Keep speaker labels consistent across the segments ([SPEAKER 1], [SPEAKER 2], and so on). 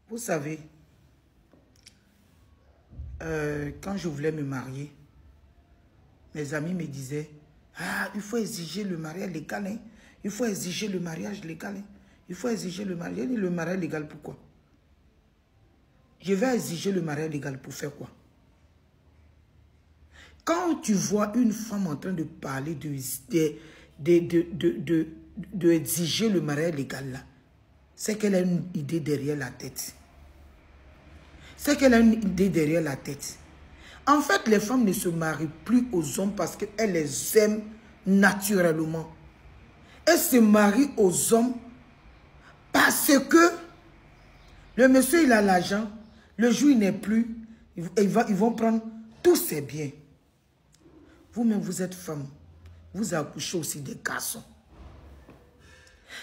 [SPEAKER 1] Vous savez, quand je voulais me marier, mes amis me disaient, ah, il faut exiger le mariage légal, hein? Il faut exiger le mariage légal, hein? Il faut exiger le mariage. Le mariage légal, pourquoi? Je vais exiger le mariage légal pour faire quoi? Quand tu vois une femme en train de parler de exiger le mariage légal, là, c'est qu'elle a une idée derrière la tête. C'est qu'elle a une idée derrière la tête. En fait, les femmes ne se marient plus aux hommes parce qu'elles les aiment naturellement. Elles se marient aux hommes parce que le monsieur, il a l'argent. Le jour, il n'est plus. Ils vont prendre tous ses biens. Vous-même, vous êtes femme. Vous accouchez aussi des garçons.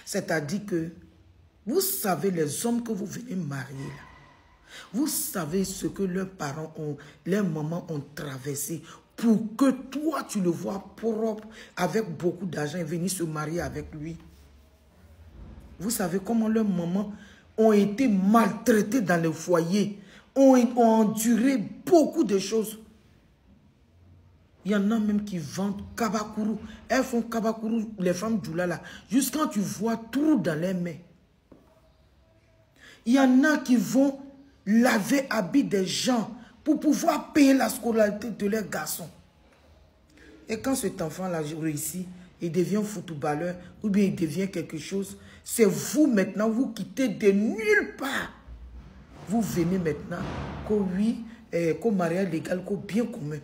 [SPEAKER 1] C'est-à-dire que vous savez les hommes que vous venez marier là. Vous savez ce que leurs parents ont, leurs mamans ont traversé pour que toi, tu le vois propre, avec beaucoup d'argent et venir se marier avec lui. Vous savez comment leurs mamans ont été maltraitées dans le foyer, ont enduré beaucoup de choses. Il y en a même qui vendent kabakuru. Elles font kabakuru, les femmes d'Oulala, jusqu'à quand tu vois tout dans les mains. Il y en a qui vont laver habits des gens pour pouvoir payer la scolarité de leurs garçons. Et quand cet enfant-là réussit, il devient footballeur ou bien il devient quelque chose, c'est vous maintenant, vous quittez de nulle part. Vous venez maintenant qu'au oui, qu'au mariage légal, qu'au bien commun.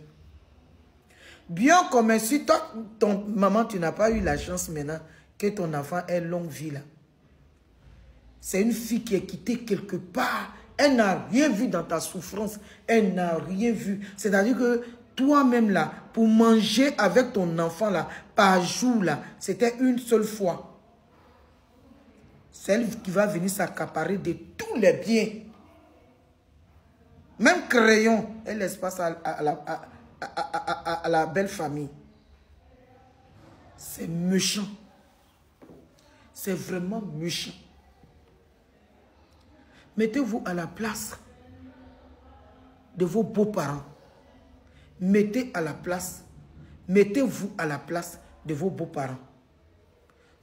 [SPEAKER 1] Bien commun, si toi, ton maman, tu n'as pas eu la chance maintenant que ton enfant ait longue vie là. C'est une fille qui est quittée quelque part. Elle n'a rien vu dans ta souffrance. Elle n'a rien vu. C'est-à-dire que toi-même là, pour manger avec ton enfant là, par jour là, c'était une seule fois. C'est elle qui va venir s'accaparer de tous les biens. Même crayon, elle laisse pas ça à la belle famille. C'est méchant. C'est vraiment méchant. Mettez-vous à la place de vos beaux-parents. Mettez-vous à la place de vos beaux-parents.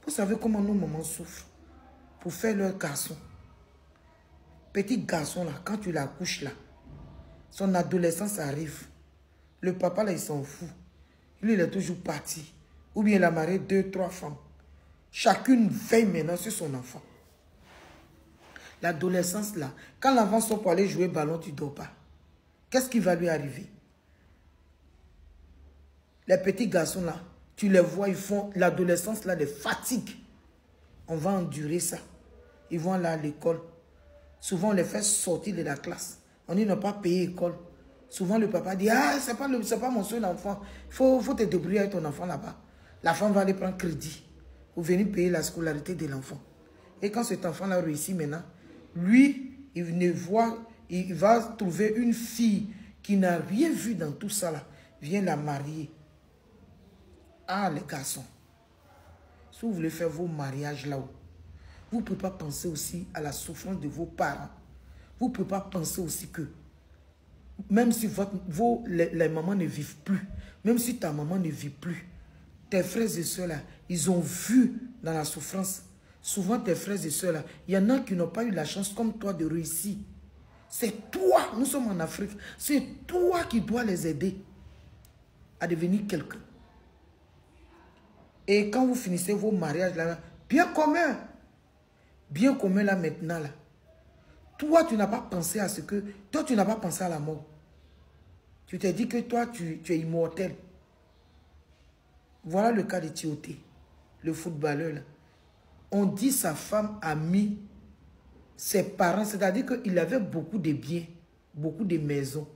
[SPEAKER 1] Vous savez comment nos mamans souffrent pour faire leur garçon. Petit garçon là, quand tu l'accouches là, son adolescence arrive. Le papa là, il s'en fout. Lui, il est toujours parti. Ou bien il a marié 2, 3 femmes. Chacune veille maintenant sur son enfant. L'adolescence là, quand l'enfant sort pour aller jouer au ballon, tu ne dors pas. Qu'est-ce qui va lui arriver? Les petits garçons là, tu les vois, ils font l'adolescence là, les fatigues. On va endurer ça. Ils vont là à l'école. Souvent, on les fait sortir de la classe. On dit, n'a pas payé l'école. Souvent, le papa dit, ah, c'est pas mon seul enfant. Il faut te débrouiller avec ton enfant là-bas. La femme va aller prendre crédit pour venir payer la scolarité de l'enfant. Et quand cet enfant-là réussit maintenant, lui, il va trouver une fille qui n'a rien vu dans tout ça là. Vient la marier. Ah, les garçons. Si vous voulez faire vos mariages là-haut, vous ne pouvez pas penser aussi à la souffrance de vos parents. Vous ne pouvez pas penser aussi que, même si les mamans ne vivent plus, même si ta maman ne vit plus, tes frères et soeurs là, ils ont vu dans la souffrance. Souvent tes frères et soeurs là, il y en a qui n'ont pas eu la chance comme toi de réussir. C'est toi, nous sommes en Afrique, c'est toi qui dois les aider à devenir quelqu'un. Et quand vous finissez vos mariages là, bien commun là maintenant là, toi tu n'as pas pensé à ce que, toi tu n'as pas pensé à la mort. Tu t'es dit que toi tu es immortel. Voilà le cas de Tioté, le footballeur là. On dit sa femme a mis ses parents, c'est-à-dire qu'il avait beaucoup de biens, beaucoup de maisons.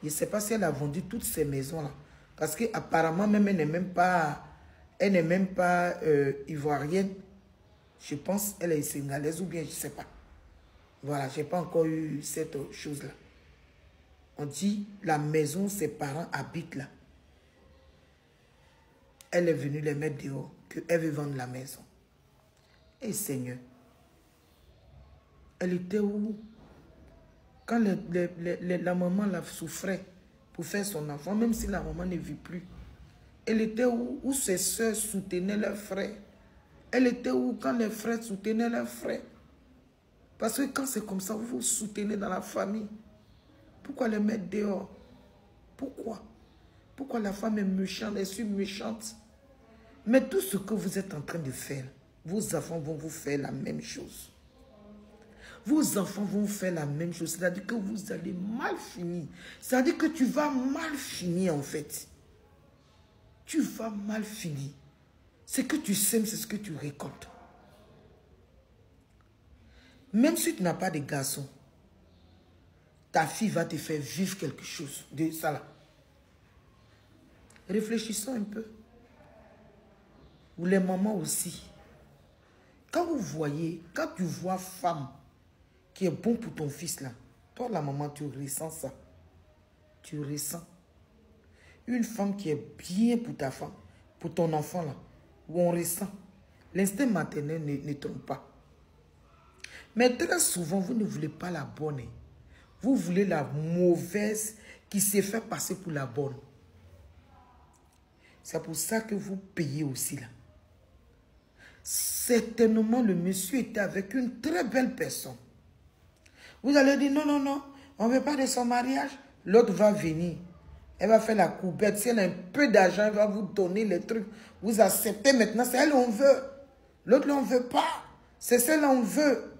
[SPEAKER 1] Je ne sais pas si elle a vendu toutes ces maisons-là. Parce qu'apparemment, même elle n'est même pas ivoirienne. Je pense qu'elle est sénégalaise ou bien je ne sais pas. Voilà, je n'ai pas encore eu cette chose-là. On dit la maison, ses parents habitent là. Elle est venue les mettre dehors, qu'elle veut vendre la maison. Et Seigneur, elle était où? Quand la maman la souffrait pour faire son enfant, même si la maman ne vit plus, elle était où ses soeurs soutenaient leurs frères. Elle était où quand les frères soutenaient leurs frères. Parce que quand c'est comme ça, vous vous soutenez dans la famille. Pourquoi les mettre dehors? Pourquoi? Pourquoi la femme est méchante, elle est méchante? Mais tout ce que vous êtes en train de faire, vos enfants vont vous faire la même chose. Vos enfants vont faire la même chose. C'est-à-dire que vous allez mal finir. C'est-à-dire que tu vas mal finir en fait. Tu vas mal finir. Ce que tu sèmes, c'est ce que tu récoltes. Même si tu n'as pas de garçon, ta fille va te faire vivre quelque chose de ça là. Réfléchissons un peu. Ou les mamans aussi. Quand vous voyez, quand tu vois femme qui est bon pour ton fils là, toi la maman, tu ressens ça. Tu ressens. Une femme qui est bien pour ta femme, pour ton enfant là, où on ressent. L'instinct maternel ne trompe pas. Mais très souvent, vous ne voulez pas la bonne. Vous voulez la mauvaise qui s'est fait passer pour la bonne. C'est pour ça que vous payez aussi là. Certainement, le monsieur était avec une très belle personne. Vous allez dire, non, non, non, on ne veut pas de son mariage. L'autre va venir. Elle va faire la coupette. Si elle a un peu d'argent, elle va vous donner les trucs. Vous acceptez maintenant, c'est elle qu'on veut. L'autre, on ne veut pas. C'est celle qu'on veut.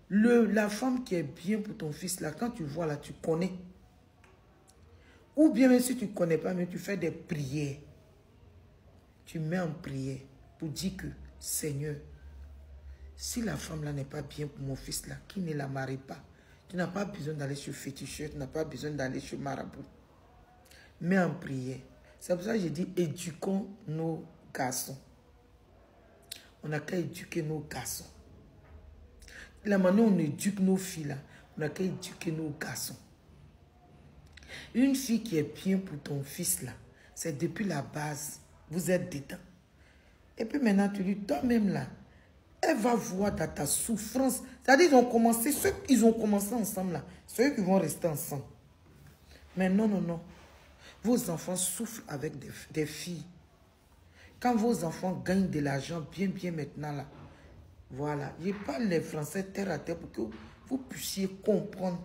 [SPEAKER 1] La femme qui est bien pour ton fils, là, quand tu vois, là, tu connais. Ou bien, même si tu ne connais pas, mais tu fais des prières. Tu mets en prière pour dire que, Seigneur, si la femme là n'est pas bien pour mon fils là, qui ne la marie pas, tu n'as pas besoin d'aller chez féticheur, tu n'as pas besoin d'aller chez marabout. Mets en prière. C'est pour ça que j'ai dit, éduquons nos garçons. On n'a qu'à éduquer nos garçons. La manière dont on éduque nos filles là, on n'a qu'à éduquer nos garçons. Une fille qui est bien pour ton fils là, c'est depuis la base, vous êtes dedans. Et puis maintenant, tu dis, toi-même là, elle va voir dans ta souffrance. C'est-à-dire, ceux qui ont commencé ensemble là, ceux qui vont rester ensemble. Mais non, non, non. Vos enfants souffrent avec des filles. Quand vos enfants gagnent de l'argent bien, bien maintenant là, voilà. Je parle les Français terre à terre pour que vous puissiez comprendre.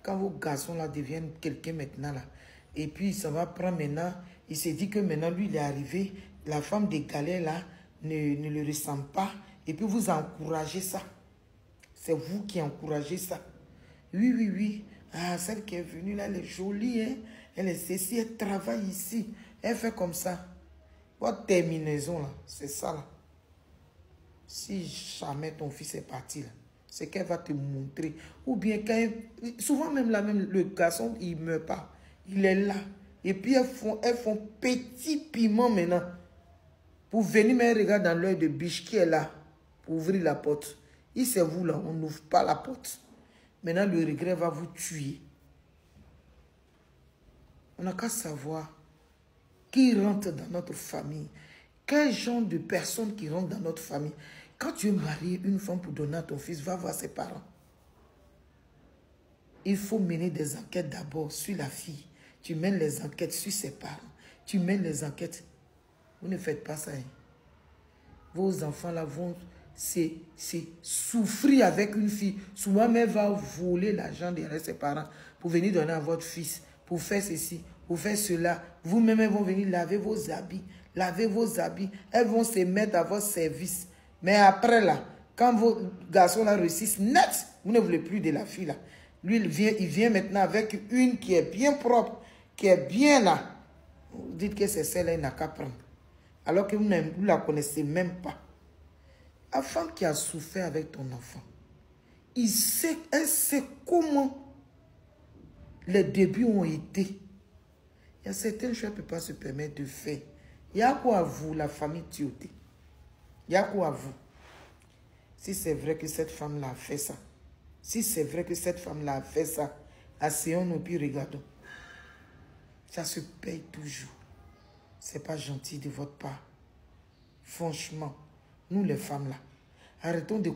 [SPEAKER 1] Quand vos garçons là deviennent quelqu'un maintenant là, et puis ça va prendre maintenant, il s'est dit que maintenant lui il est arrivé, la femme des galets là ne le ressent pas, et puis vous encouragez ça. C'est vous qui encouragez ça. Oui, oui, oui. Ah, celle qui est venue là, elle est jolie, hein. Elle est ceci, elle travaille ici. Elle fait comme ça. Votre terminaison là, c'est ça là. Si jamais ton fils est parti là, c'est qu'elle va te montrer. Ou bien, souvent même là, même le garçon, il ne meurt pas. Il est là. Et puis, elles font petit piment maintenant. Pour venir me regarder dans l'œil de biche qui est là. Pour ouvrir la porte. Il c'est vous là, on n'ouvre pas la porte. Maintenant, le regret va vous tuer. On n'a qu'à savoir qui rentre dans notre famille. Quel genre de personnes qui rentrent dans notre famille. Quand tu es marié une femme pour donner à ton fils, va voir ses parents. Il faut mener des enquêtes d'abord sur la fille. Tu mènes les enquêtes sur ses parents. Tu mènes les enquêtes. Vous ne faites pas ça. Hein. Vos enfants là vont souffrir avec une fille. Souvent, elle va voler l'argent derrière ses parents pour venir donner à votre fils, pour faire ceci, pour faire cela. Vous-même, elles vont venir laver vos habits. Laver vos habits. Elles vont se mettre à votre service. Mais après là, quand vos garçons là réussissent net, vous ne voulez plus de la fille là. Lui, il vient maintenant avec une qui est bien propre, qui est bien là. Vous dites que c'est celle-là, il n'a qu'à prendre. Alors que vous ne la connaissez même pas. La femme qui a souffert avec ton enfant, elle sait comment les débuts ont été. Il y a certaines choses qu'elle ne peut pas se permettre de faire. Il y a quoi à vous, la famille Tioté? Il y a quoi à vous? Si c'est vrai que cette femme-là a fait ça, si c'est vrai que cette femme-là a fait ça, asseyons-nous puis regardons. Ça se paye toujours. C'est pas gentil de votre part. Franchement, nous les femmes là, arrêtons de